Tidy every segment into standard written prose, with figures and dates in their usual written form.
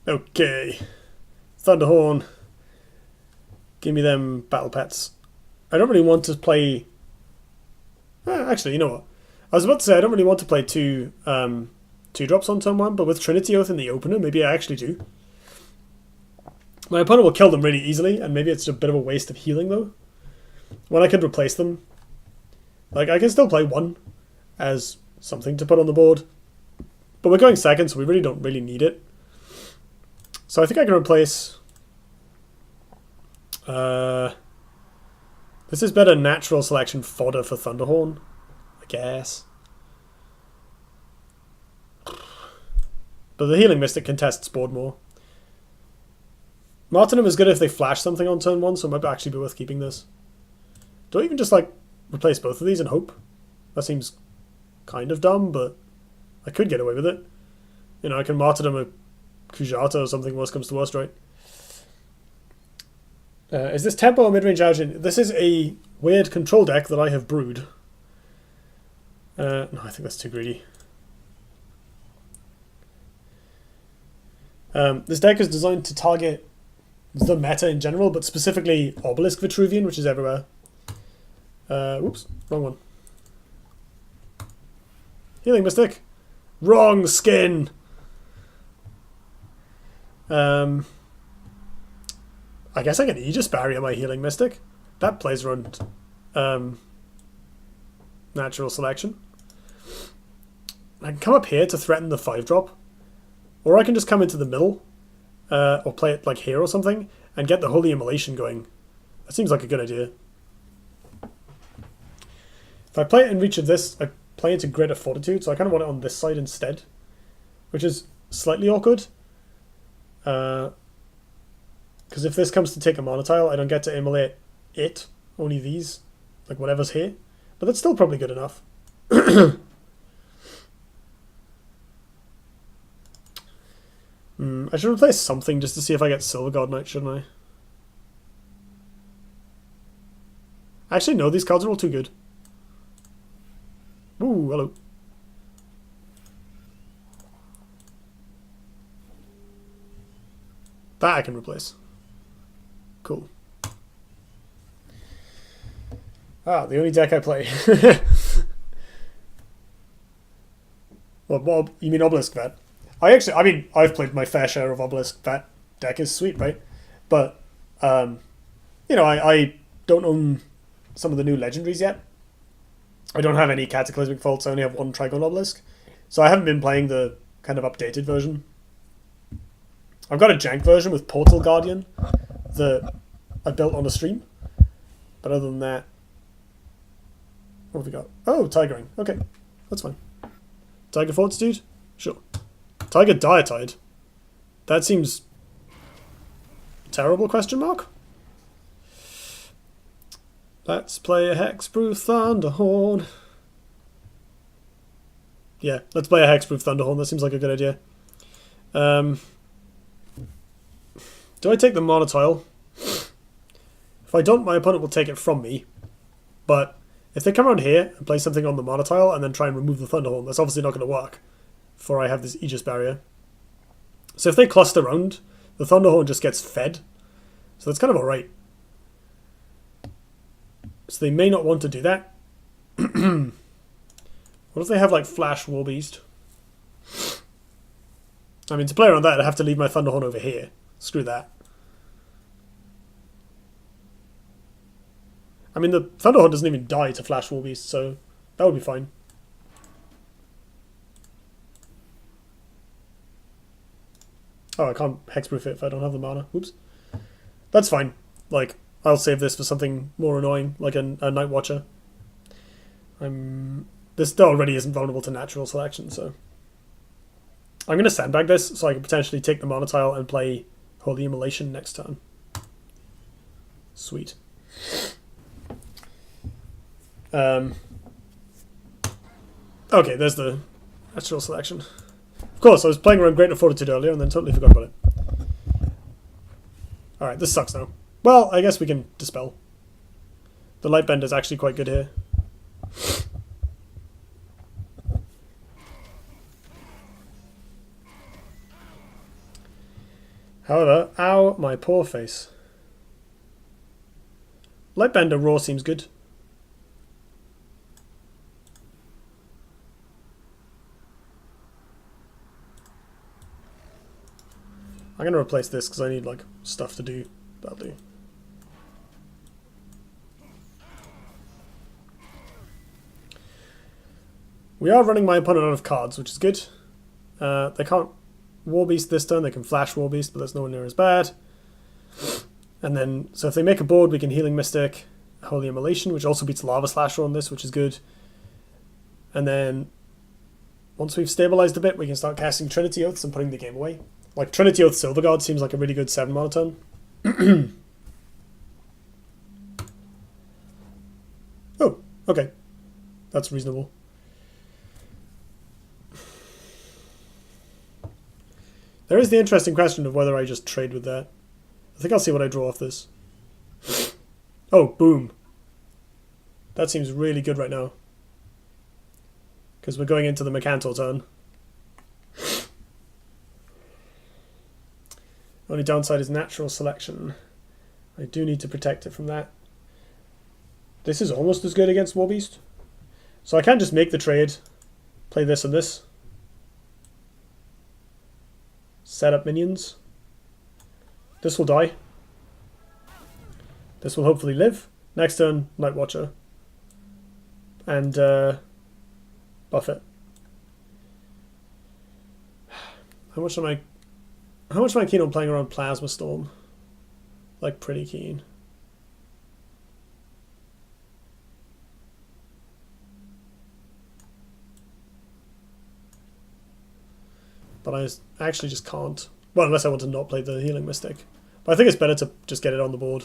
Okay. Thunderhorn. Give me them battle pets. I don't really want to play... actually, you know what? I was about to say I don't really want to play two drops on turn 1, but with Trinity Oath in the opener, maybe I actually do. My opponent will kill them really easily, and maybe it's a bit of a waste of healing, though. When I could replace them. Like, I can still play 1 as something to put on the board. But we're going second, so we really don't really need it. So I think I can replace... this is better natural selection fodder for Thunderhorn, I guess. But the Healing Mystic contests board more. Martyrdom is good if they flash something on turn 1, so it might actually be worth keeping this. Do I even just, like, replace both of these and hope? That seems kind of dumb, but I could get away with it. You know, I can Martyrdom a Kujata or something, worst comes to worst, right? Is this tempo or mid-range Argeon? This is a weird control deck that I have brewed. No, I think that's too greedy. This deck is designed to target the meta in general, but specifically Obelisk Vitruvian, which is everywhere. Whoops, wrong one. Healing Mystic. Wrong skin! I guess I can Aegis Barrier my Healing Mystic. That plays around natural selection. I can come up here to threaten the 5-drop. Or I can just come into the middle, or play it like here or something, and get the Holy Immolation going. That seems like a good idea. If I play it in reach of this, I play into Greater Fortitude, so I kind of want it on this side instead. Which is slightly awkward. Because if this comes to take a mana tile, I don't get to immolate it, only these, like whatever's here. But that's still probably good enough. I should replace something just to see if I get Silver God Knight, shouldn't I? Actually, no, these cards are all too good. Ooh, hello. That I can replace. Cool. Ah, the only deck I play. Well, you mean Obelisk Vat? I mean, I've played my fair share of Obelisk. That deck is sweet, right? But, you know, I don't own some of the new legendaries yet. I don't have any Cataclysmic Faults. I only have one Trigon Obelisk. So I haven't been playing the kind of updated version. I've got a jank version with Portal Guardian that I built on a stream. But other than that... What have we got? Oh, Tigering. Okay, that's fine. Tiger Fortitude? Sure. Tiger Diatide? That seems... terrible, question mark? Let's play a Hexproof Thunderhorn. Yeah, let's play a Hexproof Thunderhorn. That seems like a good idea. Do I take the mana tile? If I don't, my opponent will take it from me. But if they come around here and play something on the mana tile and then try and remove the Thunderhorn, that's obviously not going to work. For I have this Aegis Barrier. So if they cluster around, the Thunderhorn just gets fed. So that's kind of alright. So they may not want to do that. What if they have like Flash Warbeast? I mean, to play around that, I have to leave my Thunderhorn over here. Screw that. I mean, the Thunderhorn doesn't even die to Flash Warbeast, so that would be fine. Oh, I can't hexproof it if I don't have the mana. Oops. That's fine. Like, I'll save this for something more annoying, like a Night Watcher. This already isn't vulnerable to natural selection, so... I'm going to sandbag this, so I can potentially take the mana tile and play Holy Immolation next turn. Sweet. Okay, there's the natural selection. Of course, I was playing around Greater Fortitude earlier and then totally forgot about it. Alright, this sucks now. Well, I guess we can Dispel. The Lightbend is actually quite good here. However, ow, my poor face. Lightbender Raw seems good. I'm going to replace this because I need like stuff to do. That'll do. We are running my opponent out of cards, which is good. They can't Warbeast this turn. They can flash Warbeast, but that's nowhere near as bad. And then, so if they make a board, we can Healing Mystic, Holy Immolation, which also beats Lava Slasher on this, which is good. And then, once we've stabilized a bit, we can start casting Trinity Oaths and putting the game away. Like, Trinity Oath Silverguard seems like a really good 7 mana turn. Oh, okay. That's reasonable. There is the interesting question of whether I just trade with that. I think I'll see what I draw off this. Oh, boom. That seems really good right now. Because we're going into the Mercantor turn. Only downside is natural selection. I do need to protect it from that. This is almost as good against Warbeast. So I can just make the trade. Play this and this. Set up minions. This will die. This will hopefully live. Next turn, Night Watcher. And buff it. How much am I keen on playing around Plasma Storm? Like pretty keen. But I actually just can't. Well, unless I want to not play the Healing Mystic. But I think it's better to just get it on the board.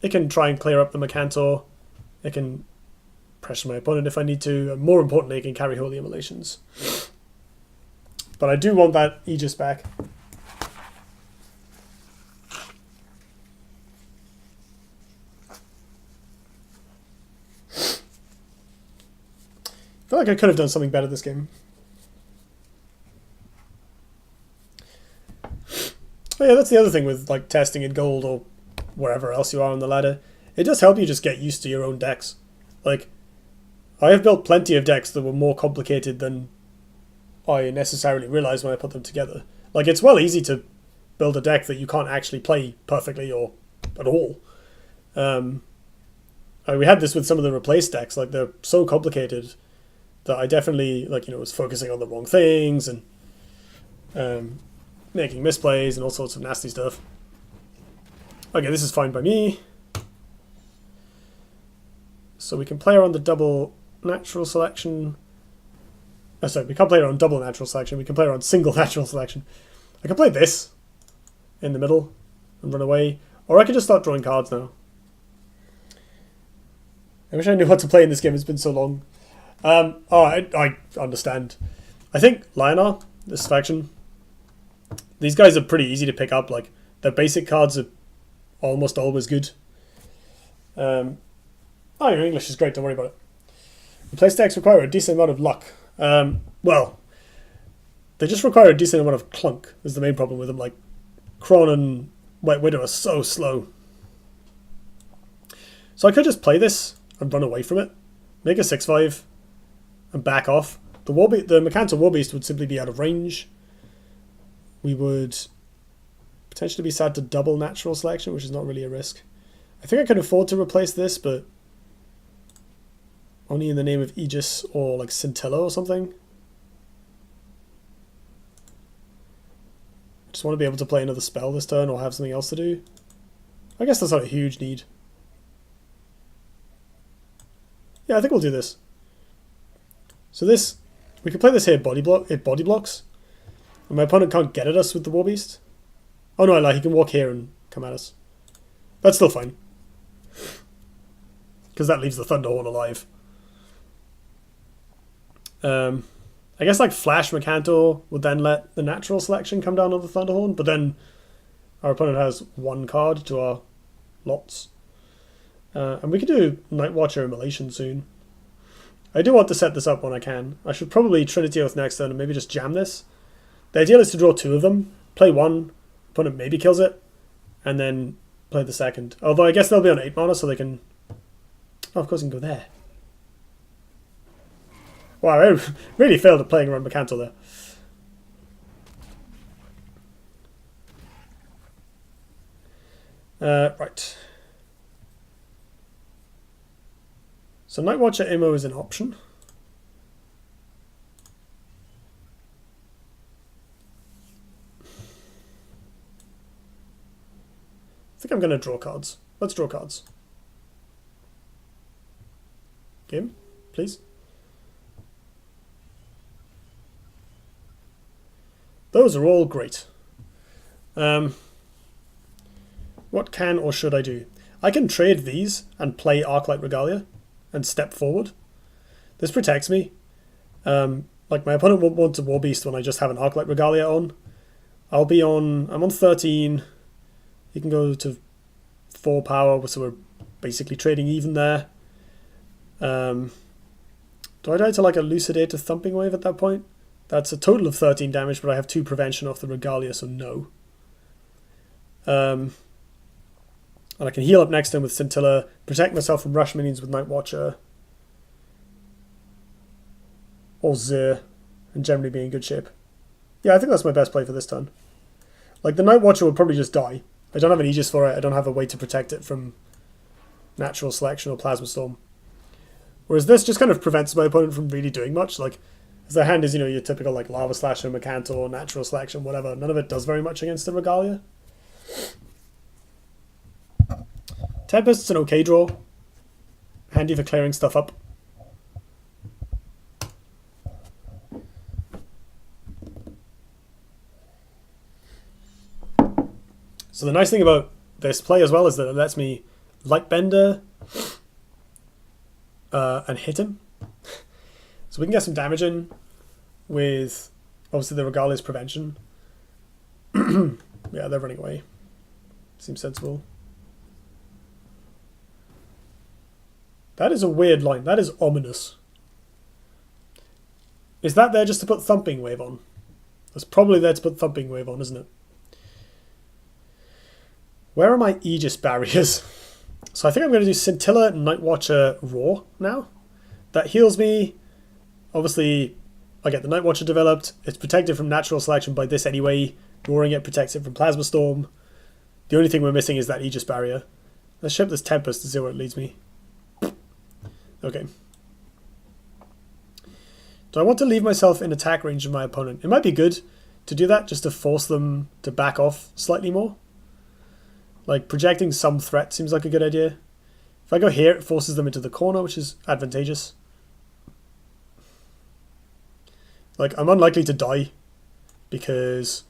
It can try and clear up the Mercantor. It can pressure my opponent if I need to. And more importantly, it can carry Holy Immolations. But I do want that Aegis back. I feel like I could have done something better this game. Oh yeah, that's the other thing with like testing in gold or wherever else you are on the ladder. It does help you just get used to your own decks. Like, I have built plenty of decks that were more complicated than I necessarily realized when I put them together. Like, it's well easy to build a deck that you can't actually play perfectly or at all. We had this with some of the replaced decks. Like, they're so complicated that I definitely, like, was focusing on the wrong things and making misplays and all sorts of nasty stuff. Okay, this is fine by me. So we can play around the double natural selection. Oh, sorry, we can't play around double natural selection. We can play around single natural selection. I can play this in the middle and run away. Or I could just start drawing cards now. I wish I knew what to play in this game. It's been so long. I understand. I think Lionar, this faction, these guys are pretty easy to pick up. Like, their basic cards are almost always good. Your English is great, don't worry about it. Replace decks require a decent amount of luck. Well, they just require a decent amount of clunk, is the main problem with them. Like, Kron and White Widow are so slow. So I could just play this and run away from it. Make a 6/5 and back off. The Mercantor Warbeast would simply be out of range. We would potentially be sad to double natural selection, which is not really a risk. I think I could afford to replace this, but only in the name of Aegis or like Scintilla or something. I just want to be able to play another spell this turn or have something else to do. I guess that's not a huge need. Yeah, I think we'll do this. So this, we can play this here body block. It body blocks. And my opponent can't get at us with the Warbeast. Oh no, I lie, he can walk here and come at us. That's still fine. Because that leaves the Thunderhorn alive. I guess like Flash Mercantor would then let the natural selection come down on the Thunderhorn, but then our opponent has one card to our lots. And we could do Night Watcher Immolation soon. I do want to set this up when I can. I should probably Trinity Oath next turn and maybe just jam this. The ideal is to draw 2 of them, play one, opponent maybe kills it, and then play the second. Although I guess they'll be on 8 mana, so they can... Oh, of course I can go there. Wow, I really failed at playing around Mercantil there. Right. So Night Watcher Immo is an option. I think I'm going to draw cards. Let's draw cards. Game, please. Those are all great. What can or should I do? I can trade these and play Arclight Regalia and step forward. This protects me. Like my opponent won't want to War Beast when I just have an Arclight Regalia on. I'm on 13. He can go to 4 power, so we're basically trading even there. Do I die to like Elucidate a Thumping Wave at that point? That's a total of 13 damage, but I have 2 prevention off the Regalia, so no. And I can heal up next turn with Scintilla, protect myself from rush minions with Night Watcher, or Zer, and generally be in good shape. Yeah, I think that's my best play for this turn. Like, the Night Watcher will probably just die. I don't have an Aegis for it, I don't have a way to protect it from Natural Selection or Plasma Storm. Whereas this just kind of prevents my opponent from really doing much. Like, as their hand is, you know, your typical like Lava Slasher, Mercantil, Natural Selection, whatever. None of it does very much against the Regalia. Tempest's an okay draw. Handy for clearing stuff up. So the nice thing about this play as well is that it lets me Lightbender and hit him. So we can get some damage in with obviously the Regalia's prevention. Yeah, they're running away. Seems sensible. That is a weird line. That is ominous. Is that there just to put Thumping Wave on? That's probably there to put Thumping Wave on, isn't it? Where are my Aegis barriers? So I think I'm going to do Scintilla, Night Watcher, Raw now. That heals me. Obviously, I get the Night Watcher developed. It's protected from Natural Selection by this anyway. Drawing it protects it from Plasma Storm. The only thing we're missing is that Aegis barrier. Let's ship this Tempest to see where it leads me. Okay. Do I want to leave myself in attack range of my opponent? It might be good to do that, just to force them to back off slightly more. Like, projecting some threat seems like a good idea. If I go here, it forces them into the corner, which is advantageous. Like, I'm unlikely to die, because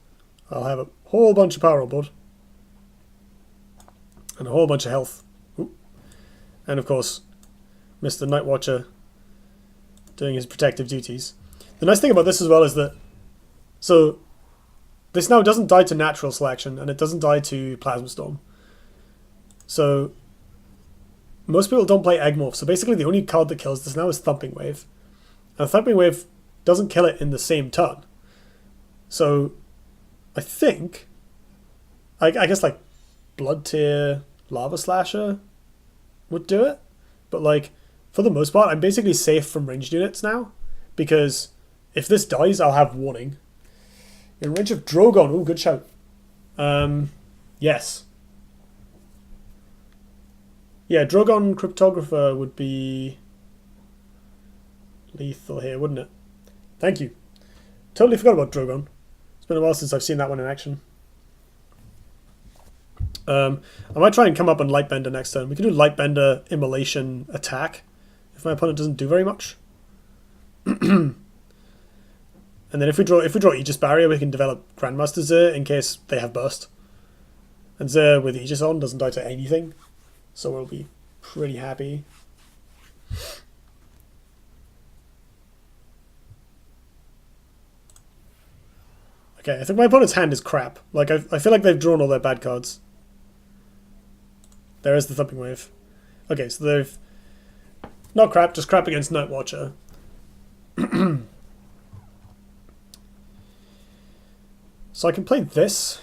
I'll have a whole bunch of power on board. And a whole bunch of health. Ooh. And of course, Mr. Night Watcher doing his protective duties. The nice thing about this as well is that, so this now doesn't die to Natural Selection and it doesn't die to Plasma Storm. So most people don't play Egg-Morph, so basically the only card that kills this now is Thumping Wave. And Thumping Wave doesn't kill it in the same turn. So I think, I guess like Blood Tear, Lava Slasher would do it. But like, for the most part, I'm basically safe from ranged units now, because if this dies, I'll have warning. In range of Drogon, ooh, good shout. Yes. Yeah, Drogon Cryptographer would be lethal here, wouldn't it? Thank you. Totally forgot about Drogon. It's been a while since I've seen that one in action. I might try and come up on Lightbender next turn. We can do Lightbender, Immolation, Attack, if my opponent doesn't do very much. And then if we draw Aegis Barrier, we can develop Grandmaster Zer in case they have Burst. And Zer with Aegis on doesn't die to anything, so we'll be pretty happy. Okay, I think my opponent's hand is crap. Like, I feel like they've drawn all their bad cards. There is the Thumping Wave. Okay, so they've Not crap, just crap against Night Watcher. So I can play this.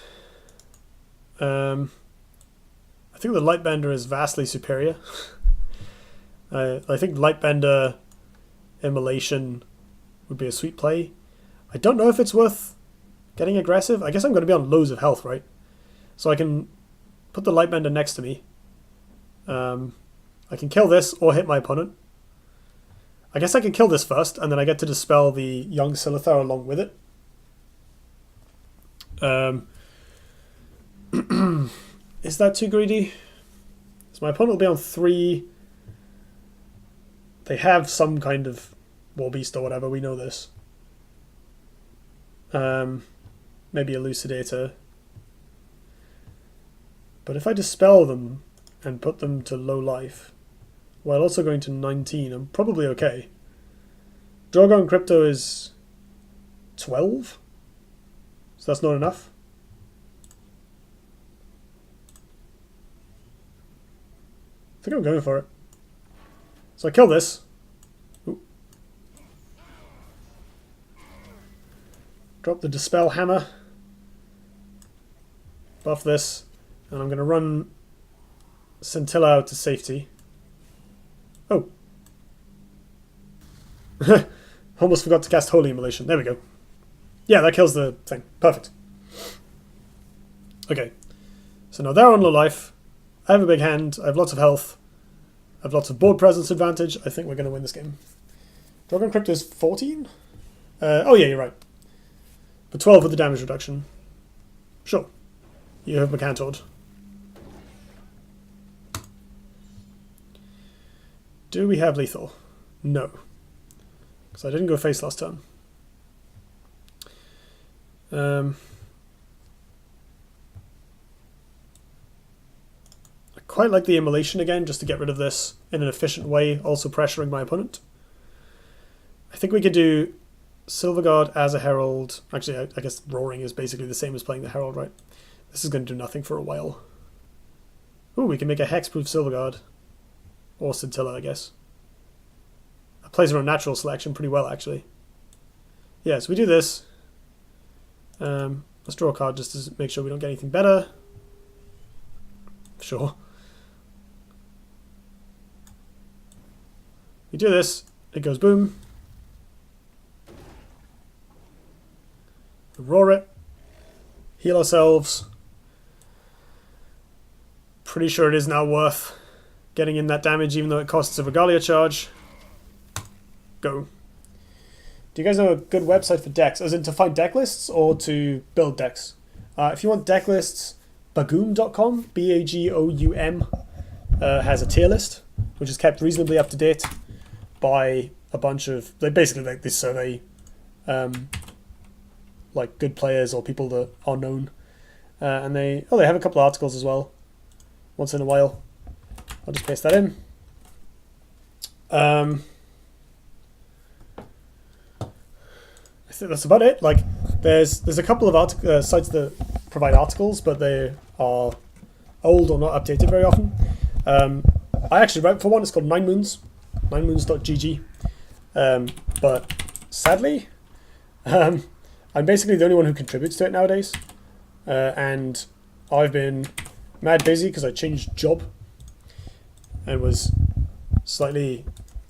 I think the Lightbender is vastly superior. I think Lightbender Immolation would be a sweet play. I don't know if it's worth getting aggressive. I guess I'm going to be on loads of health, right? So I can put the Lightbender next to me. I can kill this or hit my opponent. I guess I can kill this first, and then I get to dispel the Young Silithar along with it. Is that too greedy? So my opponent will be on 3. They have some kind of War Beast or whatever, we know this. Maybe Elucidator. But if I dispel them and put them to low life, while also going to 19, I'm probably okay. Drogon Crypto is 12? So that's not enough. I think I'm going for it. So I kill this. Ooh. Drop the Dispel Hammer. Buff this. And I'm going to run Scintilla out to safety. Oh. Almost forgot to cast Holy Immolation. There we go. Yeah, that kills the thing. Perfect. Okay. So now they're on low life. I have a big hand. I have lots of health. I have lots of board presence advantage. I think we're going to win this game. Dragon Crypto is 14? Oh yeah, you're right. But 12 with the damage reduction. Sure. You have Macantord. Do we have lethal? No. Because I didn't go face last turn. I quite like the Immolation again, just to get rid of this in an efficient way, also pressuring my opponent. I think we could do Silverguard as a Herald. Actually, I guess Roaring is basically the same as playing the Herald, right? This is going to do nothing for a while. Ooh, we can make a Hexproof Silverguard. Or Scintilla, I guess. That plays around natural selection pretty well, actually. Yeah, so we do this. Let's draw a card just to make sure we don't get anything better. Sure. We do this, it goes boom. We roar it. Heal ourselves. Pretty sure it is now worth getting in that damage, even though it costs a Regalia charge. Go. Do you guys know a good website for decks? As in to find deck lists or to build decks? If you want deck lists, Bagoom.com, B-A-G-O-U-M, has a tier list, which is kept reasonably up to date by a bunch of... They basically like this survey like good players or people that are known. And they have a couple of articles as well, once in a while. I'll just paste that in. I think that's about it. Like, there's a couple of sites that provide articles, but they are old or not updated very often. I actually wrote for one. It's called 9 Moons, 9moons.gg. But sadly, I'm basically the only one who contributes to it nowadays, and I've been mad busy because I changed job and was slightly.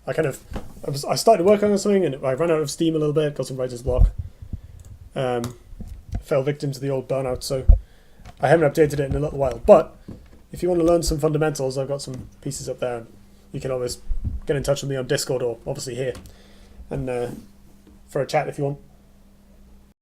I started working on something and I ran out of steam a little bit, got some writer's block. Fell victim to the old burnout, so I haven't updated it in a little while. But if you want to learn some fundamentals, I've got some pieces up there. You can always get in touch with me on Discord or obviously here, and for a chat if you want.